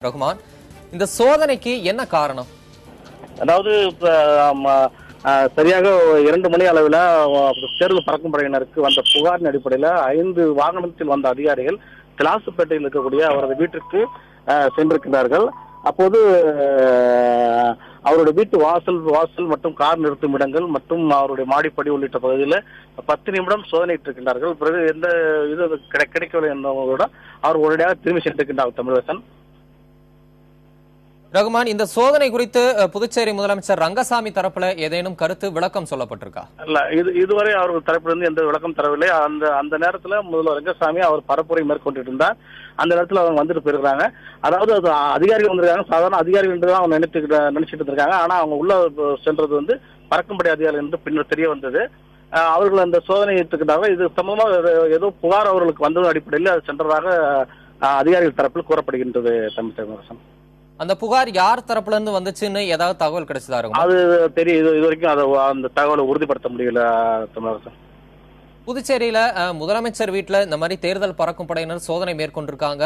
ரகுமான், இந்த சோதனைக்கு என்ன காரணம்? அதாவது சரியாக 2 மணி அளவில் தேர்தல் பறக்கும் படையினருக்கு வந்த புகாரின் அடிப்படையில் 5 வாகனத்தில் வந்த அதிகாரிகள் திலாசுப்பேட்டையில் இருக்கக்கூடிய அவரது வீட்டிற்கு சென்றிருக்கிறார்கள். அப்போது அவருடைய வீட்டு வாசல் மற்றும் கார் நிறுத்தும் இடங்கள் மற்றும் அவருடைய மாடிப்படி உள்ளிட்ட பகுதியில் 10 நிமிடம் சோதனையிட்டிருக்கின்றார்கள். பிறகு எந்த இது கிடைக்கவில்லை என்பதோட அவர் உடனடியாக திரும்பி சென்றிருக்கின்றார் தமிழரசன். ரகுமான், இந்த சோதனை குறித்து புதுச்சேரி முதலமைச்சர் ரங்கசாமி தரப்புல ஏதேனும் கருத்து விளக்கம் சொல்லப்பட்டிருக்கா? இல்ல, இதுவரை அவர்கள் தரப்பிலிருந்து எந்த விளக்கம் தரவில்லை. அந்த நேரத்துல முதல்வர் ரங்கசாமி அவர் பரப்புரை மேற்கொண்டு இருந்தார். அந்த நேரத்துல அவங்க வந்துட்டு போயிருக்காங்க. அதாவது அது அதிகாரிகள் வந்திருக்காங்க, சாதாரண அதிகாரிகள் என்று தான் அவங்க நினைச்சிட்டு இருக்காங்க. ஆனா அவங்க உள்ள சென்றது பறக்கும்படை அதிகாரிகள் என்று பின்னர் தெரிய வந்தது. அவர்கள் அந்த சோதனை எடுத்துக்கிட்டாங்க. இது சம்பந்தமாக ஏதோ புகார் அவர்களுக்கு வந்ததன் அடிப்படையில் அது சென்றதாக அதிகாரிகள் தரப்பில் கூறப்படுகின்றது. தமிழரசன், அந்த புகார் யார் தரப்புல இருந்து வந்துச்சுன்னு ஏதாவது தகவல் கிடைச்சதா? அது தெரியும். இது வரைக்கும் அந்த தகவலை உறுதிப்படுத்த முடியல தமிழரசன். புதுச்சேரியில முதலமைச்சர் வீட்டுல இந்த மாதிரி தேர்தல் பறக்கும் படையினர் சோதனை மேற்கொண்டிருக்காங்க.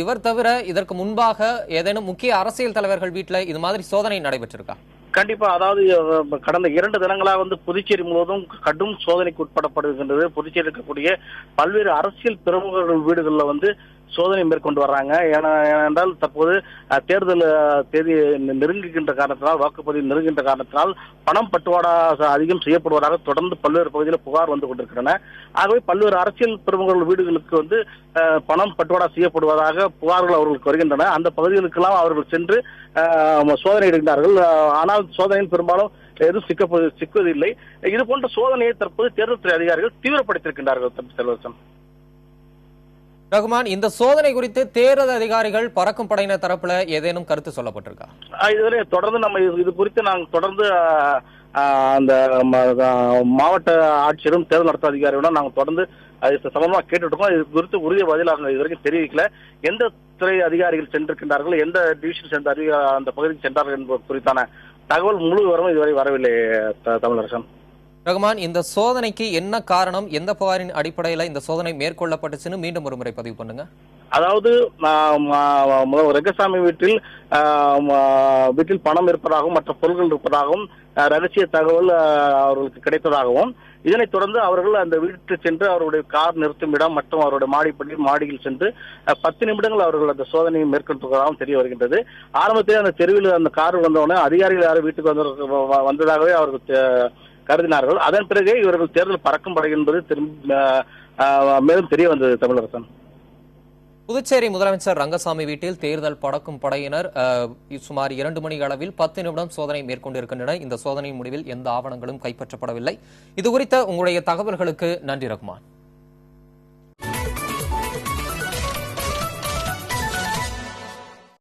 இவர் தவிர இதற்கு முன்பாக ஏதேனும் முக்கிய அரசியல் தலைவர்கள் வீட்டுல இது மாதிரி சோதனை நடைபெற்றிருக்கா? கண்டிப்பா. அதாவது கடந்த 2 தினங்களாக புதுச்சேரி முழுவதும் கடும் சோதனைக்கு உட்படப்படுகின்றது. புதுச்சேரி இருக்கக்கூடிய பல்வேறு அரசியல் பிரமுகர்கள் வீடுகளில் சோதனை மேற்கொண்டு வர்றாங்க. ஏனென்றால் தற்போது தேர்தல் தேதி நெருங்குகின்ற காரணத்தினால், வாக்குப்பதிவு நெருங்குகின்ற காரணத்தினால் பணம் பட்டுவாடா அதிகம் செய்யப்படுவதாக தொடர்ந்து பல்வேறு பகுதியில் புகார் வந்து கொண்டிருக்கின்றன. ஆகவே பல்வேறு அரசியல் பிரமுகர்கள் வீடுகளுக்கு பணம் பட்டுவாடா செய்யப்படுவதாக புகார்கள் அவர்களுக்கு வருகின்றன. அந்த பகுதிகளுக்கெல்லாம் அவர்கள் சென்று சோதனை எடுக்கிறார்கள். ஆனால் சோதனையில் பெரும்பாலும் எதுவும் சிக்குவதில்லை. இது போன்ற சோதனையை தற்போது தேர்தல் துறை அதிகாரிகள் தீவிரப்படுத்தியிருக்கின்றார்கள். செல்வரசன், ரகுமான், இந்த சோதனை குறித்து தேர்தல் அதிகாரிகள் பறக்கும் படையினர் தரப்புல ஏதேனும் கருத்து சொல்லப்பட்டிருக்கா? இதுவரை தொடர்ந்து நம்ம இது குறித்து நாங்கள் தொடர்ந்து அந்த மாவட்ட ஆட்சியரும் தேர்தல் நடத்த அதிகாரியுடன் நாங்கள் தொடர்ந்து சம்பந்தமா கேட்டுட்டு இருக்கோம். இது குறித்து உரிய பதிலாக இதுவரைக்கும் தெரிவிக்கல. எந்த துறை அதிகாரிகள் சென்றிருக்கின்றார்கள், எந்த டிவிஷன் சேர்ந்த அந்த பகுதிக்கு சென்றார்கள் என்பது குறித்தான தகவல் முழு விவரமும் இதுவரை வரவில்லை. தமிழரசன், ரகுமான், இந்த சோதனைக்கு என்ன காரணம், எந்த புகாரின் அடிப்படையில் இந்த சோதனை மேற்கொள்ளப்பட்டுச்சுன்னு மீண்டும் ஒரு முறை பதிவு பண்ணுங்க. அதாவது ரங்கசாமி வீட்டில் பணம் இருப்பதாகவும் மற்ற பொருட்கள் இருப்பதாகவும் ரகசிய தகவல் அவர்களுக்கு கிடைத்ததாகவும், இதனைத் தொடர்ந்து அவர்கள் அந்த வீட்டுக்கு சென்று அவருடைய கார் நிறுத்தும் இடம் மற்றும் அவருடைய மாடியில் சென்று 10 நிமிடங்கள் அவர்கள் அந்த சோதனையை மேற்கொண்டிருப்பதாகவும் தெரிய வருகின்றது. ஆரம்பத்திலே அந்த தெருவில் அந்த கார் வந்தவுடனே அதிகாரிகள் யாரும் வீட்டுக்கு வந்ததாகவே அவர்கள் கருதினார்கள். அதன் பிறகே இவர்கள் தேர்தல் பறக்கும் படை என்பது மேலும் தெரிய வந்தது. தமிழரசன், புதுச்சேரி முதலமைச்சர் ரங்கசாமி வீட்டில் தேர்தல் பறக்கும் படையினர் சுமார் 2 மணி அளவில் 10 நிமிடம் சோதனை மேற்கொண்டிருக்கின்றனர். இந்த சோதனையின் முடிவில் எந்த ஆவணங்களும் கைப்பற்றப்படவில்லை. இது குறித்த உங்களுடைய தகவல்களுக்கு நன்றி ரகுமான்.